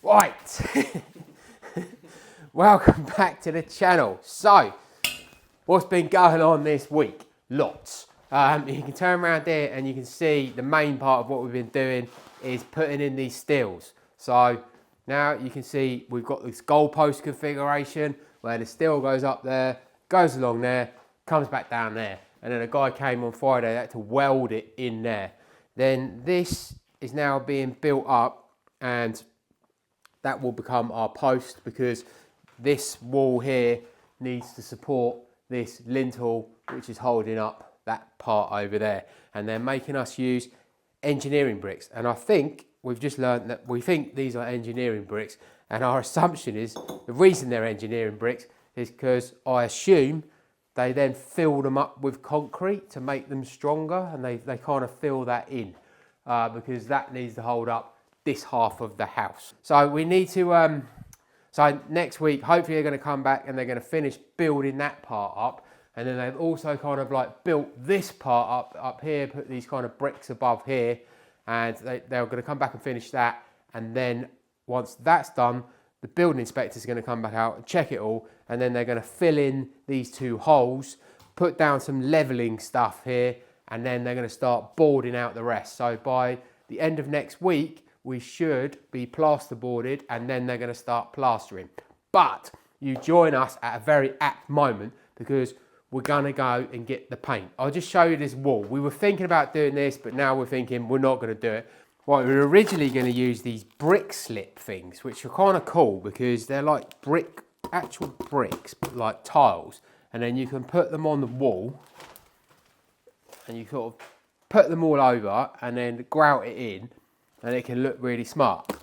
Right, welcome back to the channel. So, what's been going on this week? Lots. You can turn around there and you can see the main part of what we've been doing is putting in these steels. So now you can see we've got this goalpost configuration where the steel goes up there, goes along there, comes back down there. And then a guy came on Friday that had to weld it in there. Then this is now being built up and that will become our post because this wall here needs to support this lintel which is holding up that part over there, and they're making us use engineering bricks. And I think we've just learned that we think these are engineering bricks, and our assumption is the reason they're engineering bricks is because I assume they then fill them up with concrete to make them stronger, and they kind of fill that in because that needs to hold up this half of the house. So we need to, so next week, hopefully they're going to come back and they're going to finish building that part up. And then they've also kind of like built this part up here, put these kind of bricks above here, and they're going to come back and finish that. And then once that's done, the building inspector is going to come back out and check it all. And then they're going to fill in these two holes, put down some leveling stuff here, and then they're going to start boarding out the rest. So by the end of next week, we should be plasterboarded, and then they're going to start plastering. But you join us at a very apt moment because we're going to go and get the paint. I'll just show you this wall. We were thinking about doing this, but now we're thinking we're not going to do it. Right, we were originally going to use these brick slip things, which are kind of cool because they're like actual bricks, but like tiles. And then you can put them on the wall and you sort of put them all over and then grout it in, and it can look really smart.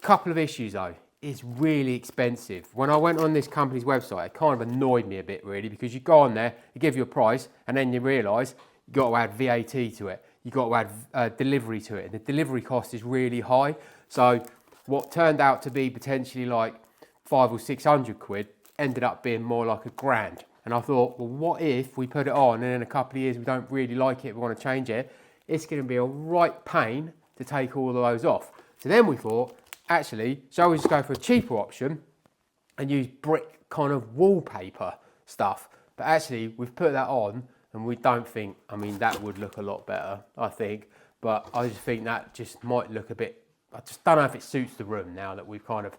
Couple of issues though, it's really expensive. When I went on this company's website, it kind of annoyed me a bit really, because you go on there, they give you a price, and then you realise you got to add VAT to it. You got to add delivery to it, and the delivery cost is really high. So what turned out to be potentially like 500 or 600 quid ended up being more like £1,000. And I thought, well, what if we put it on and in a couple of years we don't really like it, we want to change it? It's going to be a right pain to take all of those off. So then we thought, actually, shall we just go for a cheaper option and use brick kind of wallpaper stuff? But actually, we've put that on and we don't think, I mean, that would look a lot better, I think. But I just think that just might look a bit, I just don't know if it suits the room now that we've kind of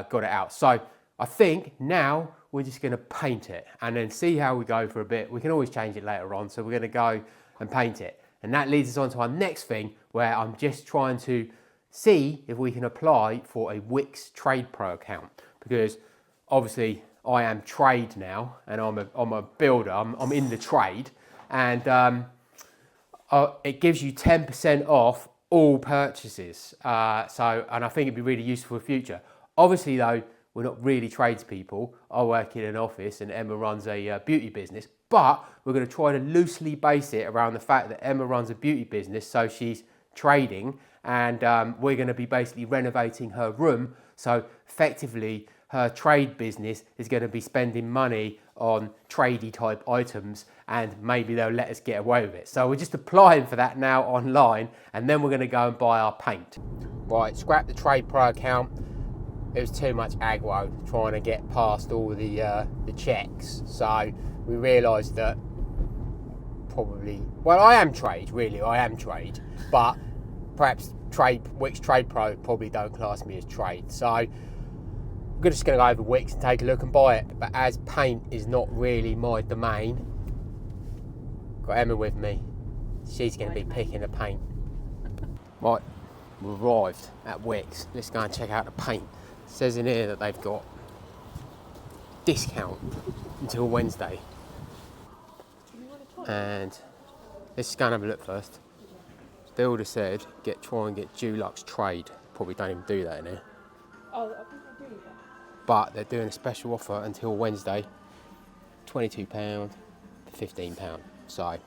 got it out. So I think now we're just going to paint it and then see how we go for a bit. We can always change it later on. So we're going to go and paint it. And that leads us on to our next thing, where I'm just trying to see if we can apply for a Wix Trade Pro account, because obviously I am trade now and I'm a builder, I'm in the trade, and it gives you 10% off all purchases. And I think it'd be really useful for the future. Obviously though, we're not really tradespeople. I work in an office and Emma runs a beauty business, but we're going to try to loosely base it around the fact that Emma runs a beauty business, so she's trading, and we're going to be basically renovating her room. So effectively, her trade business is going to be spending money on tradey type items, and maybe they'll let us get away with it. So we're just applying for that now online, and then we're going to go and buy our paint. Right, scrap the Trade Pro account. It was too much aggro trying to get past all the checks. So we realised that probably, well, I am trade, really, I am trade, but perhaps Wix Trade Pro probably don't class me as trade. So we're just going to go over Wix and take a look and buy it. But as paint is not really my domain, got Emma with me. She's going to be picking the paint. Right, we've arrived at Wix. Let's go and check out the paint. It says in here that they've got discount until Wednesday. And let's just go and have a look first. The builder said try and get Dulux Trade. Probably don't even do that in here. Oh, I think I do that. But they're doing a special offer until Wednesday. £22 for £15. So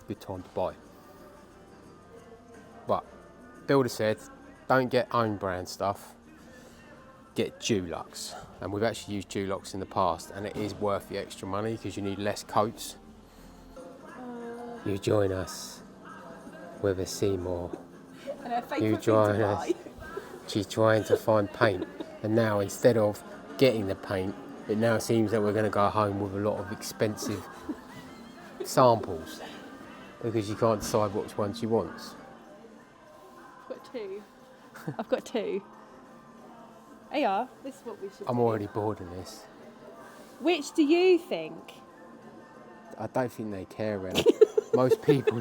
good time to buy. But builder said don't get own brand stuff. Get Dulux, and we've actually used Dulux in the past, and it is worth the extra money because you need less coats. You join us with a Seymour. And a You join us She's trying to find paint, and now instead of getting the paint, it now seems that we're going to go home with a lot of expensive samples because you can't decide which one she wants. I've got two. I've got two. Hey, yeah, this is what we should I'm do. already bored of this. Which do you think? I don't think they care, really. Most people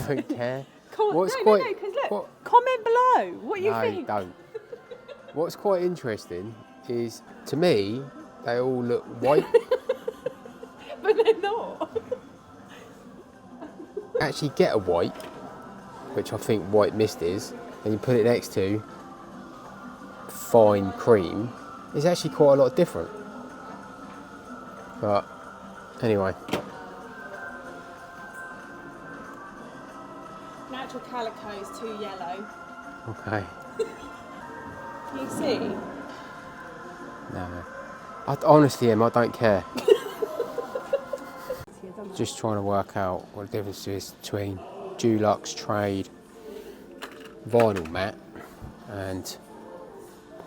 don't care. Because look, comment below what you think. No, don't. What's quite interesting is, to me, they all look white. But they're not. Actually get a white, which I think white mist is, and you put it next to fine cream, it's actually quite a lot different. But anyway. Natural calico is too yellow. Okay. Can you see? No. I honestly am, I don't care. Just trying to work out what the difference is between Dulux Trade vinyl mat and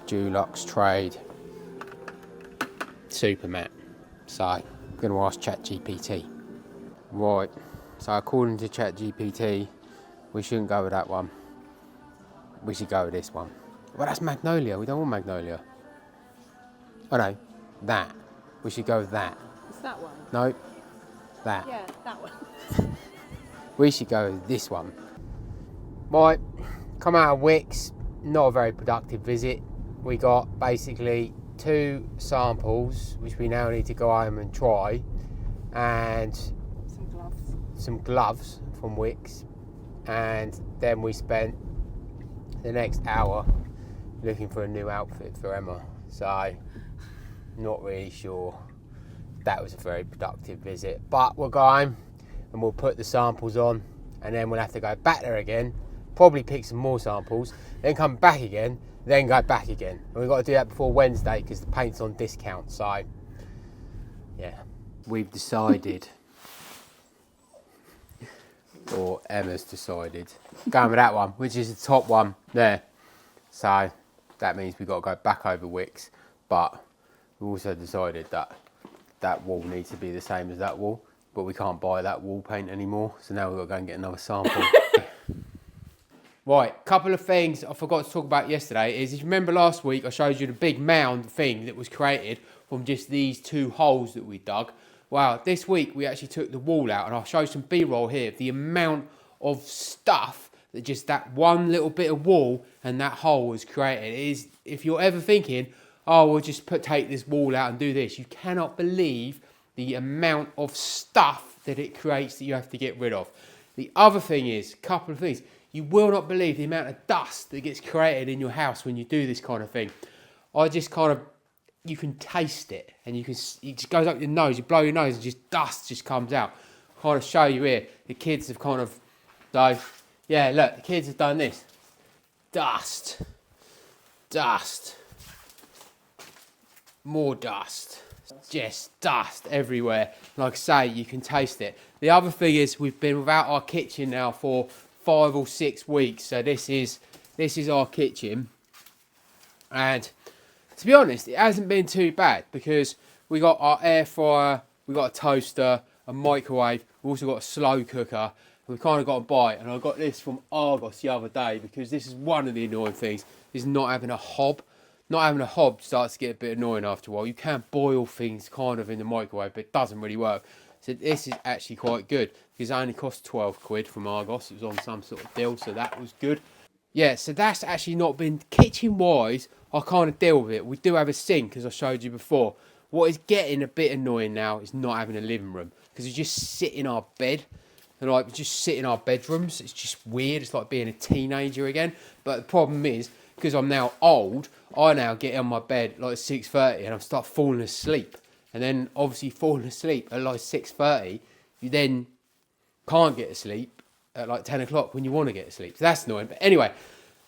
Dulux Trade super mat. So I'm going to ask ChatGPT. Right, so according to ChatGPT, we shouldn't go with that one. We should go with this one. Well, that's magnolia. We don't want magnolia. Oh no, that. We should go with that. It's that one. No, that. Yeah, that one. We should go with this one. Right, come out of Wickes, not a very productive visit. We got basically 2 samples, which we now need to go home and try, and some gloves from Wickes, and then we spent the next hour looking for a new outfit for Emma. So, not really sure that was a very productive visit, but we'll go home and we'll put the samples on, and then we'll have to go back there again, probably pick some more samples, then come back again, then go back again. And we've got to do that before Wednesday because the paint's on discount. So yeah, we've decided, or Emma's decided, going with that one, which is the top one there. So that means we've got to go back over Wickes, but we also decided that that wall needs to be the same as that wall, but we can't buy that wall paint anymore, so now we've got to go and get another sample. Right, couple of things I forgot to talk about yesterday is, if you remember last week, I showed you the big mound thing that was created from just these 2 holes that we dug. Well, this week we actually took the wall out, and I'll show you some B-roll here of the amount of stuff that just that one little bit of wall and that hole was created. It is, if you're ever thinking, oh, we'll just take this wall out and do this, you cannot believe the amount of stuff that it creates that you have to get rid of. The other thing is, couple of things, you will not believe the amount of dust that gets created in your house when you do this kind of thing. I just kind of, you can taste it, and you can, it just goes up your nose, you blow your nose and just dust just comes out. Kind of show you here, the kids have kind of, so, yeah, look, the kids have done this. Dust, dust, more dust, just dust everywhere. Like I say, you can taste it. The other thing is, we've been without our kitchen now for 5 or 6 weeks, so this is our kitchen, and to be honest, it hasn't been too bad because we got our air fryer, we got a toaster, a microwave, we've also got a slow cooker. We've kind of got to buy it, and I got this from Argos the other day because this is one of the annoying things, is not having a hob. Not having a hob starts to get a bit annoying after a while. You can boil things kind of in the microwave, but it doesn't really work. So this is actually quite good because it only cost 12 quid from Argos. It was on some sort of deal, so that was good. Yeah, so that's actually not been, kitchen-wise, I kind of deal with it. We do have a sink, as I showed you before. What is getting a bit annoying now is not having a living room, because we just sit in our bed. And like, we just sit in our bedrooms. It's just weird. It's like being a teenager again. But the problem is, because I'm now old, I now get on my bed like 6:30 and I start falling asleep. And then obviously falling asleep at like 6:30, you then can't get asleep at like 10 o'clock when you want to get asleep. So that's annoying. But anyway,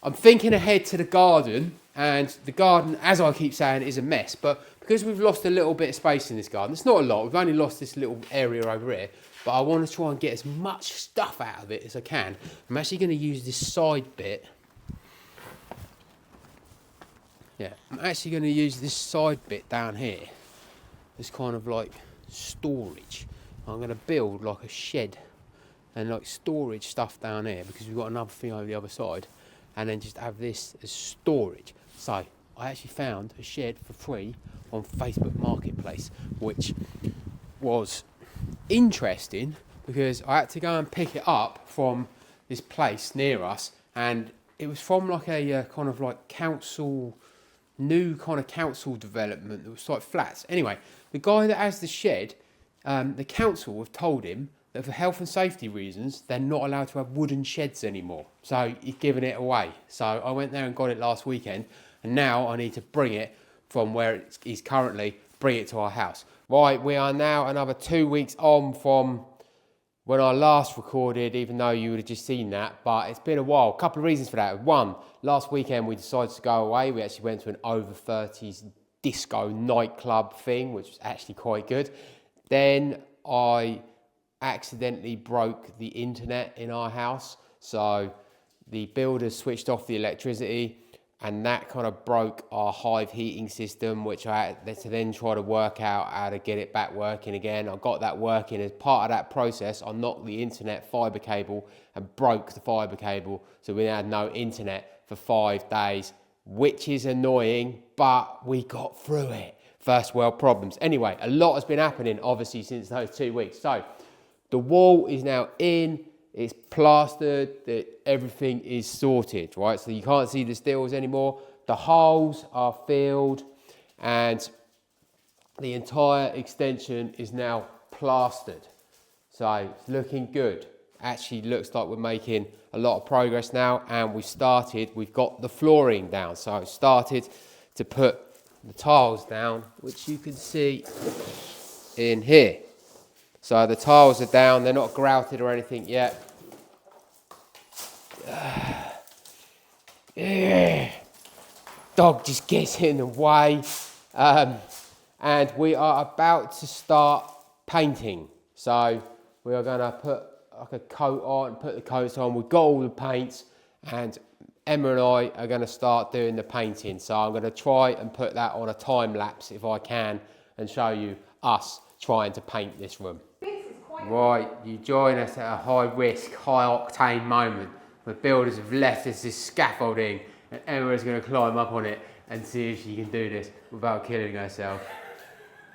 I'm thinking ahead to the garden, and the garden, as I keep saying, is a mess. But because we've lost a little bit of space in this garden, it's not a lot. We've only lost this little area over here. But I want to try and get as much stuff out of it as I can. I'm actually going to use this side bit Yeah, I'm actually going to use this side bit down here as kind of like storage. I'm going to build like a shed and like storage stuff down here because we've got another thing over the other side, and then just have this as storage. So I actually found a shed for free on Facebook Marketplace, which was interesting because I had to go and pick it up from this place near us, and it was from like a kind of like council, new kind of council development that was like flats. Anyway, the guy that has the shed, the council have told him that for health and safety reasons, they're not allowed to have wooden sheds anymore. So he's given it away. So I went there and got it last weekend, and now I need to bring it from where it is currently, bring it to our house. Right, we are now another 2 weeks on from when I last recorded, even though you would have just seen that, but it's been a while. A couple of reasons for that. One, last weekend we decided to go away. We actually went to an over 30s disco nightclub thing, which was actually quite good. Then I accidentally broke the internet in our house. So the builders switched off the electricity, and that kind of broke our Hive heating system, which I had to then try to work out how to get it back working again. I got that working. As part of that process, I knocked the internet fibre cable and broke the fibre cable. So we had no internet for 5 days, which is annoying, but we got through it. First world problems. Anyway, a lot has been happening, obviously, since those 2 weeks. So the wall is now in. It's plastered, that everything is sorted, right? So you can't see the stills anymore. The holes are filled, and the entire extension is now plastered. So it's looking good. Actually looks like we're making a lot of progress now, and we've got the flooring down. So I started to put the tiles down, which you can see in here. So the tiles are down, they're not grouted or anything yet. Dog just gets in the way. And we are about to start painting. So we are going to put like a coat on, put the coats on. We've got all the paints, and Emma and I are going to start doing the painting. So I'm going to try and put that on a time lapse if I can, and show you us trying to paint this room. Right, you join us at a high risk, high octane moment where builders have left us this scaffolding, and Emma is going to climb up on it and see if she can do this without killing herself.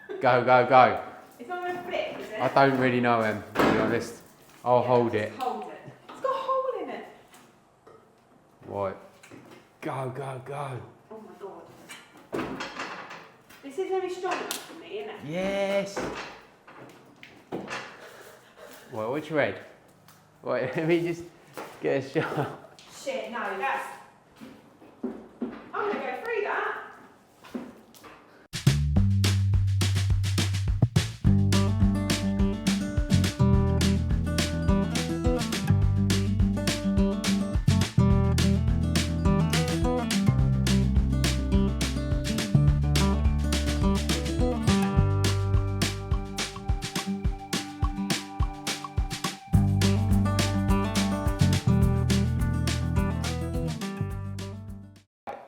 Go, go, go. It's not going to flip, is it? I don't really know, Em, to be honest. I'll hold it. Hold it. It's got a hole in it. Right. Go, go, go. Oh my god. This is very strong enough for me, isn't it? Yes. Well, which red? Wait, let me just get a shot. Shit, no, that's... I'm going to go through that.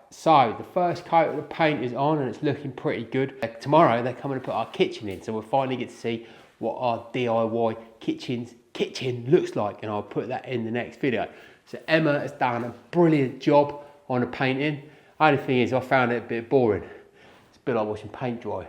So the first coat of the paint is on, and it's looking pretty good. Tomorrow they're coming to put our kitchen in, so we'll finally get to see what our DIY kitchen looks like, and I'll put that in the next video. So Emma has done a brilliant job on the painting. Only thing is I found it a bit boring. It's a bit like watching paint dry.